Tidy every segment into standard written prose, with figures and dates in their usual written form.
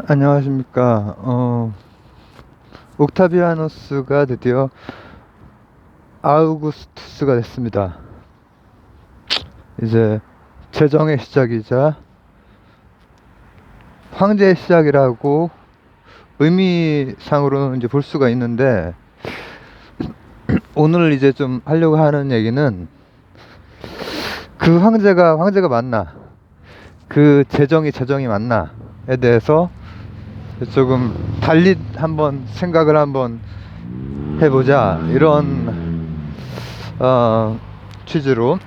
안녕하십니까. 옥타비아누스가 드디어 아우구스투스가 됐습니다. 이제 제정의 시작이자 황제의 시작이라고 의미상으로는 이제 볼 수가 있는데, 오늘 이제 좀 하려고 하는 얘기는 그 황제가 맞나, 그 제정이 맞나에 대해서 조금 달리 한번 생각을 한번 해보자, 이런 취지로.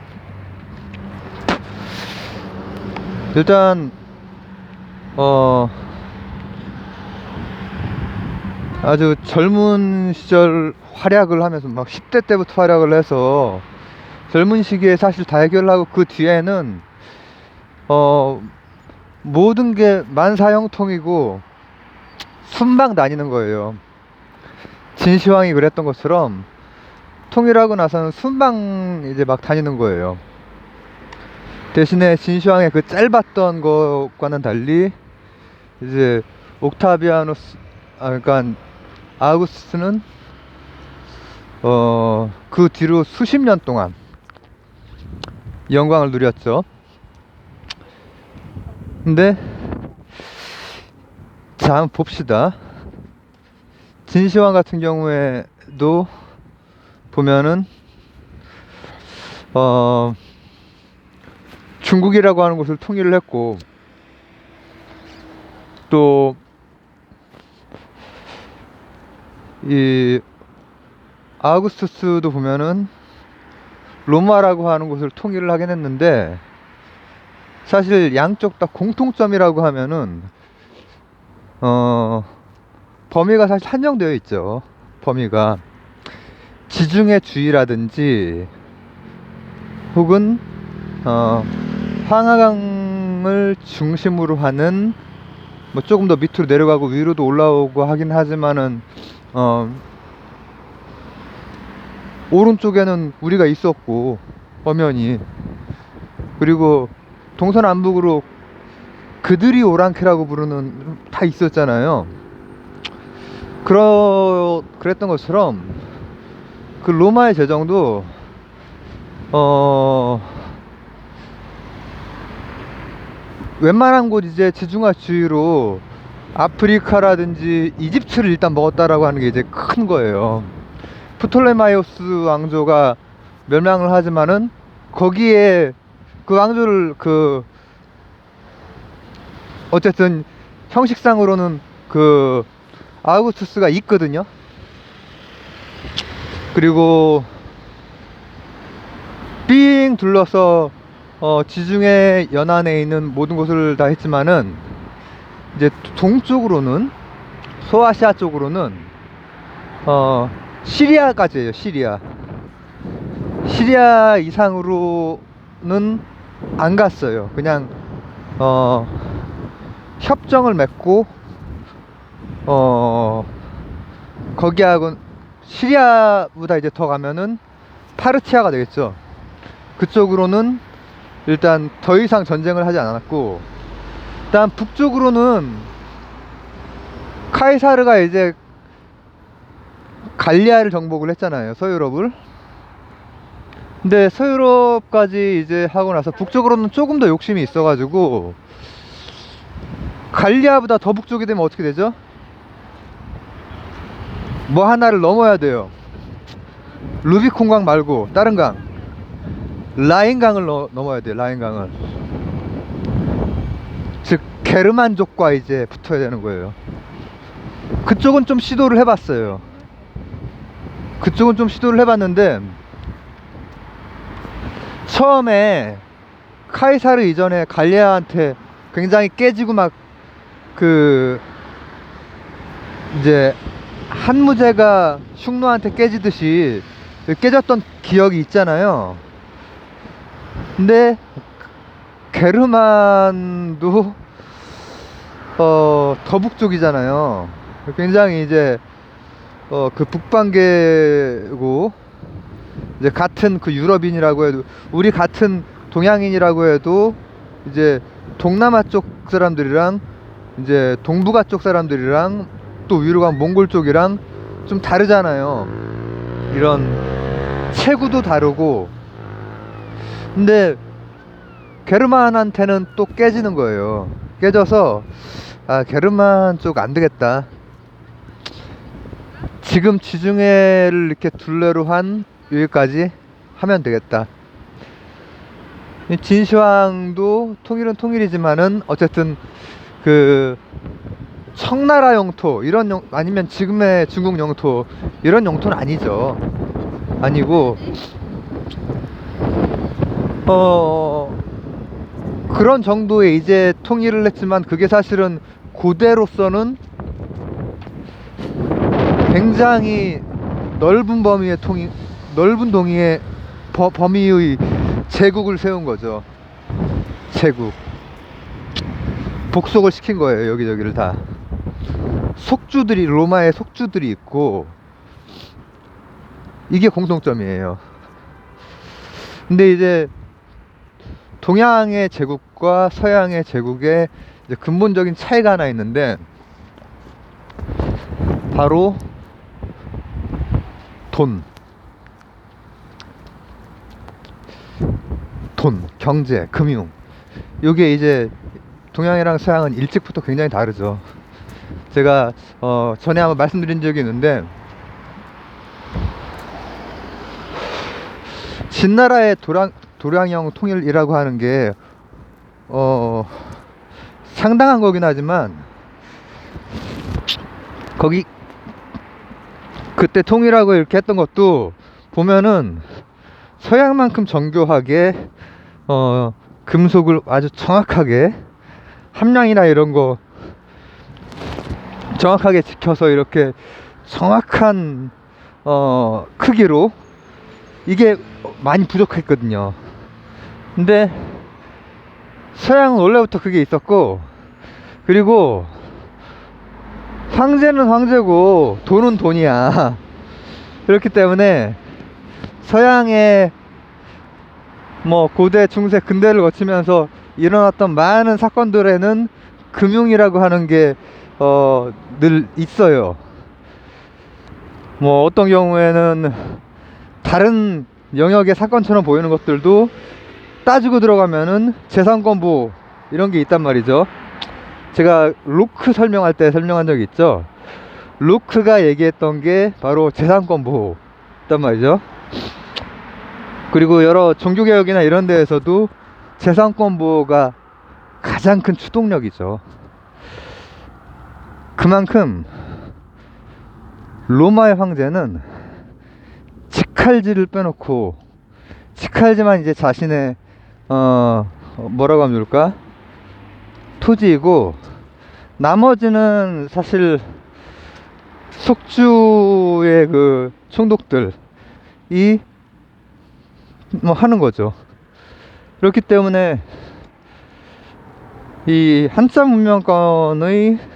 일단 아주 젊은 시절 활약을 하면서 막 10대 때부터 활약을 해서 젊은 시기에 사실 다 해결하고, 그 뒤에는 모든 게 만사형통이고 순방 다니는 거예요. 진시황이 그랬던 것처럼 통일하고 나서는 순방 이제 막 다니는 거예요. 대신에 진시황의 그 짧았던 것과는 달리 이제 옥타비아누스, 그러니까 아우구스트는 그 뒤로 수십 년 동안 영광을 누렸죠. 근데 자, 한번 봅시다. 진시황 같은 경우에도 보면은 중국이라고 하는 곳을 통일을 했고, 또 이 아우구스투스도 보면은 로마라고 하는 곳을 통일을 하긴 했는데, 사실 양쪽 다 공통점이라고 하면은 범위가 사실 한정되어 있죠. 범위가 지중해 주의라든지, 혹은 황하강을 중심으로 하는, 뭐 조금 더 밑으로 내려가고 위로도 올라오고 하긴 하지만은 오른쪽에는 우리가 있었고, 엄연히. 그리고 동서남북으로 그들이 오랑캐라고 부르는 다 있었잖아요. 그랬던 것처럼 그 로마의 제정도 웬만한 곳 이제 지중화 주위로 아프리카라든지 이집트를 일단 먹었다라고 하는 게 이제 큰 거예요. 프톨레마이오스 왕조가 멸망을 하지만은 거기에 그 왕조를 어쨌든 형식상으로는 그 아우구스투스가 있거든요. 그리고 삥 둘러서 지중해 연안에 있는 모든 곳을 다 했지만은, 이제 동쪽으로는, 소아시아 쪽으로는 시리아까지예요. 시리아 이상으로는 안 갔어요. 그냥 협정을 맺고 거기하고, 시리아보다 이제 더 가면은 파르티아가 되겠죠. 그쪽으로는 일단 더 이상 전쟁을 하지 않았고, 일단 북쪽으로는 카이사르가 이제 갈리아를 정복을 했잖아요, 서유럽을. 근데 서유럽까지 이제 하고 나서 북쪽으로는 조금 더 욕심이 있어가지고, 갈리아보다 더 북쪽이 되면 어떻게 되죠? 뭐 하나를 넘어야 돼요. 루비콘강 말고 다른 강, 라인강을 넘어야 돼요. 라인강을. 즉 게르만족과 이제 붙어야 되는 거예요. 그쪽은 좀 시도를 해봤어요. 해봤는데, 처음에 카이사르 이전에 갈리아한테 굉장히 깨지고, 막 이제 한무제가 흉노한테 깨지듯이 깨졌던 기억이 있잖아요. 근데 게르만도 더 북쪽이잖아요. 굉장히 이제 그 북방계고, 이제 같은 그 유럽인이라고 해도, 우리 같은 동양인이라고 해도 이제 동남아 쪽 사람들이랑 이제 동북아 쪽 사람들이랑 또 위로 간 몽골 쪽이랑 좀 다르잖아요. 이런 체구도 다르고. 근데 게르만한테는 또 깨지는 거예요. 깨져서 게르만 쪽 안 되겠다. 지금 지중해를 이렇게 둘레로 한 여기까지 하면 되겠다. 진시황도 통일은 통일이지만은 어쨌든 그 청나라 영토 이런 아니면 지금의 중국 영토 이런 영토는 아니죠. 아니고 그런 정도의 이제 통일을 했지만 그게 사실은 고대로서는 굉장히 넓은 범위의 넓은 범위의 제국을 세운 거죠. 제국. 복속을 시킨 거예요, 여기저기를 다. 속주들이, 로마의 속주들이 있고, 이게 공통점이에요. 근데 이제 동양의 제국과 서양의 제국의 이제 근본적인 차이가 하나 있는데, 바로 돈, 경제, 금융. 요게 이제 동양이랑 서양은 일찍부터 굉장히 다르죠. 제가 전에 한번 말씀드린 적이 있는데, 진나라의 도량형 통일이라고 하는 게 상당한 거긴 하지만, 거기 그때 통일하고 이렇게 했던 것도 보면은 서양만큼 정교하게 금속을 아주 정확하게 함량이나 이런 거 정확하게 지켜서 이렇게 정확한 크기로 이게 많이 부족했거든요. 근데 서양은 원래부터 그게 있었고, 그리고 황제는 황제고 돈은 돈이야. 그렇기 때문에 서양의 뭐 고대, 중세, 근대를 거치면서 일어났던 많은 사건들에는 금융이라고 하는 게 늘 있어요. 뭐 어떤 경우에는 다른 영역의 사건처럼 보이는 것들도 따지고 들어가면은 재산권부 이런 게 있단 말이죠. 제가 로크 설명할 때 설명한 적이 있죠. 로크가 얘기했던 게 바로 재산권보호였단 말이죠. 그리고 여러 종교개혁이나 이런 데에서도 재산권보호가 가장 큰 추동력이죠. 그만큼 로마의 황제는 직할지를 빼놓고, 직할지만 이제 자신의 뭐라고 하면 좋을까? 토지이고, 나머지는 사실 속주의 그 총독들이 뭐 하는 거죠. 그렇기 때문에 이 한참 문명권의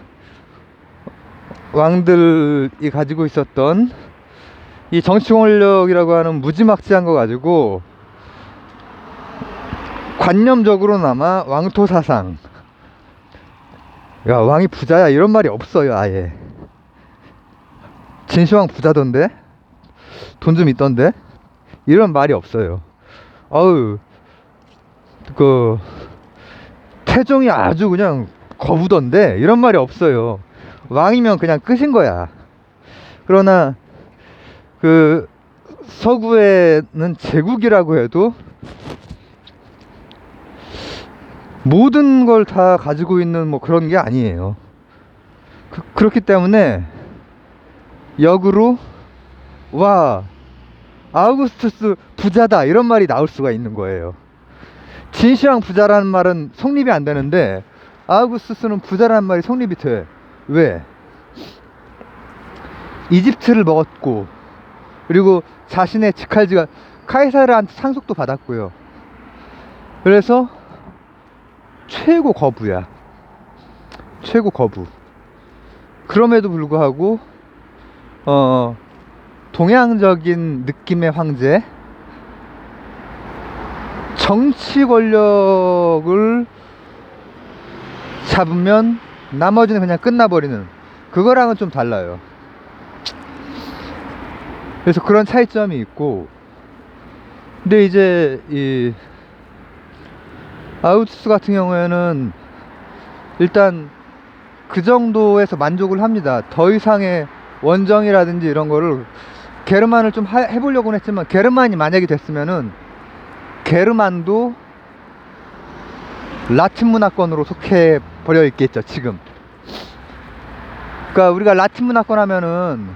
왕들이 가지고 있었던 이 정치 권력이라고 하는 무지막지한 거 가지고 관념적으로나마 왕토 사상, 야 왕이 부자야 이런 말이 없어요. 아예 진시황 부자던데, 돈 좀 있던데, 이런 말이 없어요. 어우, 그 태종이 아주 그냥 거부던데, 이런 말이 없어요. 왕이면 그냥 끝인 거야. 그러나 그 서구에는 제국이라고 해도 모든 걸 다 가지고 있는 뭐 그런 게 아니에요. 그렇기 때문에 역으로 와 아우구스투스 부자다 이런 말이 나올 수가 있는 거예요. 진시황 부자라는 말은 성립이 안 되는데 아우구스투스는 부자라는 말이 성립이 돼. 왜? 이집트를 먹었고, 그리고 자신의 직할지가 카이사르한테 상속도 받았고요. 그래서 최고 거부야. 최고 거부. 그럼에도 불구하고 동양적인 느낌의 황제, 정치 권력을 잡으면 나머지는 그냥 끝나버리는, 그거랑은 좀 달라요. 그래서 그런 차이점이 있고, 근데 이제 이 아우투스 같은 경우에는 일단 그 정도에서 만족을 합니다. 더 이상의 원정이라든지 이런 거를, 게르만을 좀 해보려고는 했지만, 게르만이 만약에 됐으면은 게르만도 라틴 문화권으로 속해 버려 있겠죠 지금. 그러니까 우리가 라틴 문화권 하면은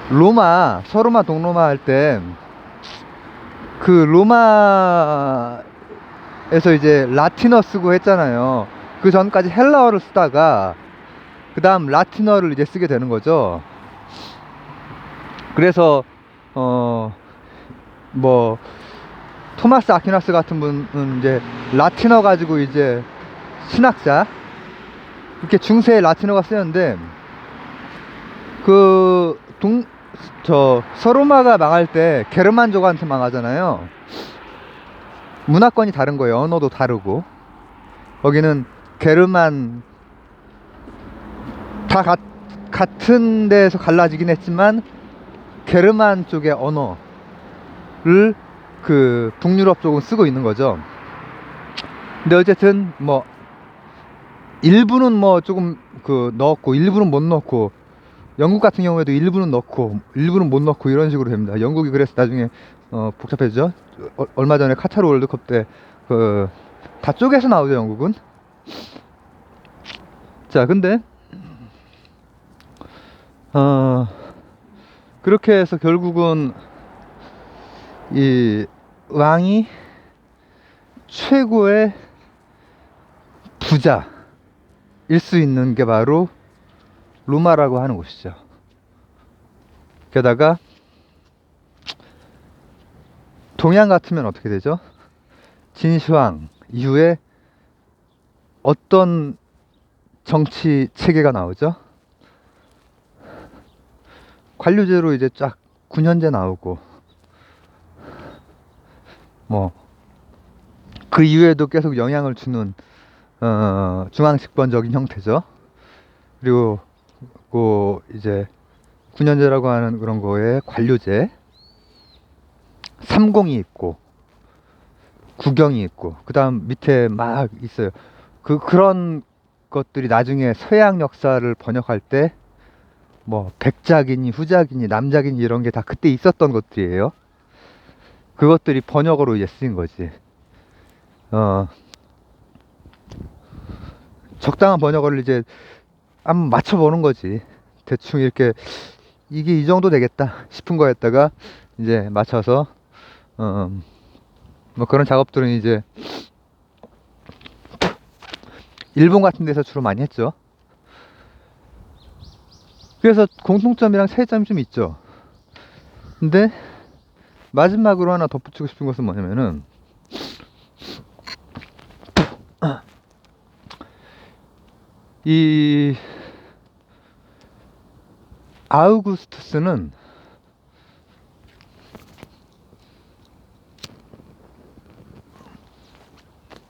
로마, 서로마 동로마 할 때 그 로마에서 이제 라틴어 쓰고 했잖아요. 그 전까지 헬라어를 쓰다가 그 다음 라틴어를 이제 쓰게 되는 거죠. 그래서 뭐 토마스 아퀴나스 같은 분은 이제 라틴어 가지고 이제 신학자, 이렇게 중세에 라틴어가 쓰였는데, 그 서로마가 망할 때 게르만족한테 망하잖아요. 문화권이 다른 거예요. 언어도 다르고. 거기는 게르만 다 같은 데에서 갈라지긴 했지만 게르만 쪽의 언어를 그 북유럽 쪽은 쓰고 있는 거죠. 근데 어쨌든 뭐 일부는 뭐 조금 그 넣었고 일부는 못 넣고, 영국 같은 경우에도 일부는 넣고 일부는 못 넣고 이런 식으로 됩니다. 영국이 그래서 나중에 복잡해지죠. 얼마 전에 카타르 월드컵 때 그 다 쪼개서 나오죠 영국은. 자, 근데 그렇게 해서 결국은 이 왕이 최고의 부자일 수 있는 게 바로 로마라고 하는 곳이죠. 게다가 동양 같으면 어떻게 되죠? 진시황 이후에 어떤 정치 체계가 나오죠? 관료제로 이제 쫙 군현제 나오고, 뭐 그 이후에도 계속 영향을 주는 중앙집권적인 형태죠. 그리고 그 이제 군현제라고 하는 그런 거에 관료제, 삼공이 있고 국영이 있고, 그 다음 밑에 막 있어요. 그런 것들이 나중에 서양 역사를 번역할 때 뭐 백작이니 후작이니 남작이니 이런 게 다 그때 있었던 것들이에요. 그것들이 번역어로 이제 쓰인 거지. 적당한 번역어를 이제 한번 맞춰보는 거지. 대충 이렇게 이게 이 정도 되겠다 싶은 거였다가 이제 맞춰서 뭐 그런 작업들은 이제 일본 같은 데서 주로 많이 했죠. 그래서 공통점이랑 차이점이 좀 있죠. 근데 마지막으로 하나 덧붙이고 싶은 것은 뭐냐면은, 이 아우구스투스는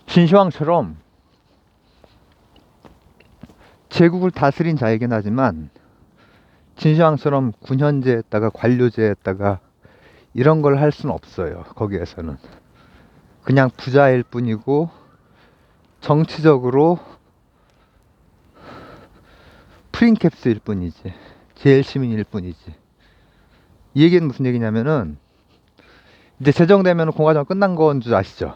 진시황처럼 제국을 다스린 자이긴 하지만, 진시황처럼 군현제에다가 관료제에다가 이런 걸 할 수는 없어요. 거기에서는 그냥 부자일 뿐이고 정치적으로 프린캡스일 뿐이지, 제일 시민일 뿐이지. 이 얘기는 무슨 얘기냐면은, 이제 제정되면 공화정 끝난 건 줄 아시죠?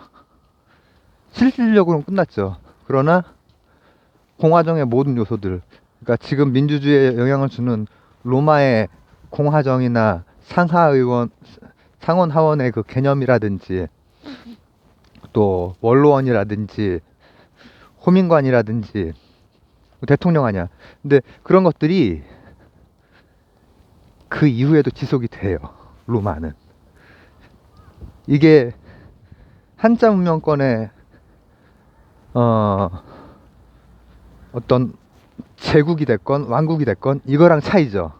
실질적으로는 끝났죠. 그러나 공화정의 모든 요소들, 그러니까 지금 민주주의에 영향을 주는 로마의 공화정이나 상원 하원의 그 개념이라든지, 또 원로원이라든지 호민관이라든지 대통령 아니야. 근데 그런 것들이 그 이후에도 지속이 돼요. 로마는 이게 한자 문명권의 어떤 제국이 됐건 왕국이 됐건 이거랑 차이죠.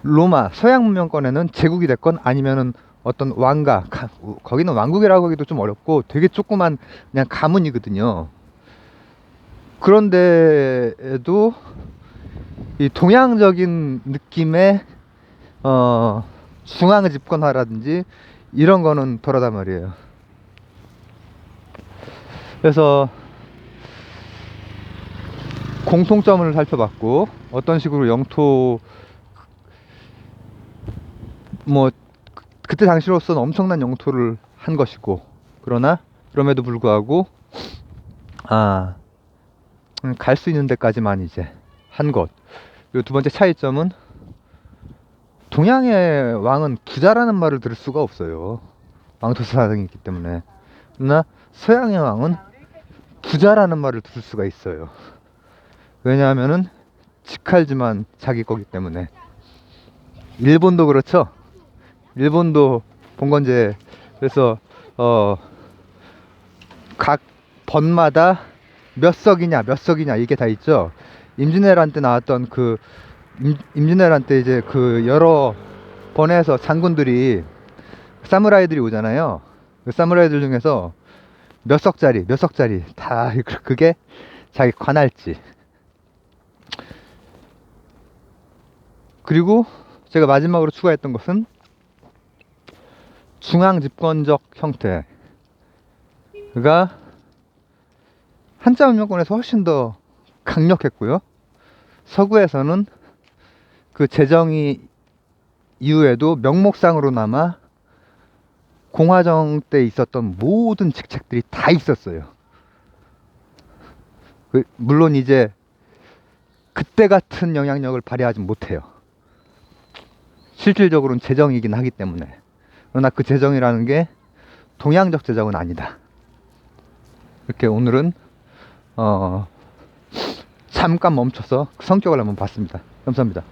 로마 서양 문명권에는 제국이 됐건 아니면은 어떤 왕가, 거기는 왕국이라고 하기도 좀 어렵고 되게 조그만 그냥 가문이거든요. 그런데에도 이 동양적인 느낌의 중앙 집권화라든지 이런 거는 덜하단 말이에요. 그래서 공통점을 살펴봤고, 어떤 식으로 영토, 뭐 그때 당시로서는 엄청난 영토를 한 것이고, 그러나 그럼에도 불구하고 갈 수 있는 데까지만 이제 한 것. 그리고 두 번째 차이점은, 동양의 왕은 부자라는 말을 들을 수가 없어요. 왕토사상이 있기 때문에. 그러나 서양의 왕은 부자라는 말을 들을 수가 있어요. 왜냐하면은 직할지만 자기 거기 때문에. 일본도 그렇죠. 일본도 봉건제. 그래서 각 번마다 몇 석이냐 이게 다 있죠. 임진왜란 때 나왔던 그 임진왜란 때 이제 그 여러 번에서 장군들이, 사무라이들이 오잖아요. 그 사무라이들 중에서 몇 석짜리 다 그게 자기 관할지. 그리고 제가 마지막으로 추가했던 것은 중앙 집권적 형태가 한자 문명권에서 훨씬 더 강력했고요. 서구에서는 그 제정이 이후에도 명목상으로나마 공화정 때 있었던 모든 직책들이 다 있었어요. 물론 이제 그때 같은 영향력을 발휘하지 못해요. 실질적으로는 제정이긴 하기 때문에. 그러나 그 제정이라는 게 동양적 제정은 아니다. 이렇게 오늘은 잠깐 멈춰서 그 성격을 한번 봤습니다. 감사합니다.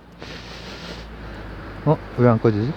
왜 안 꺼지지?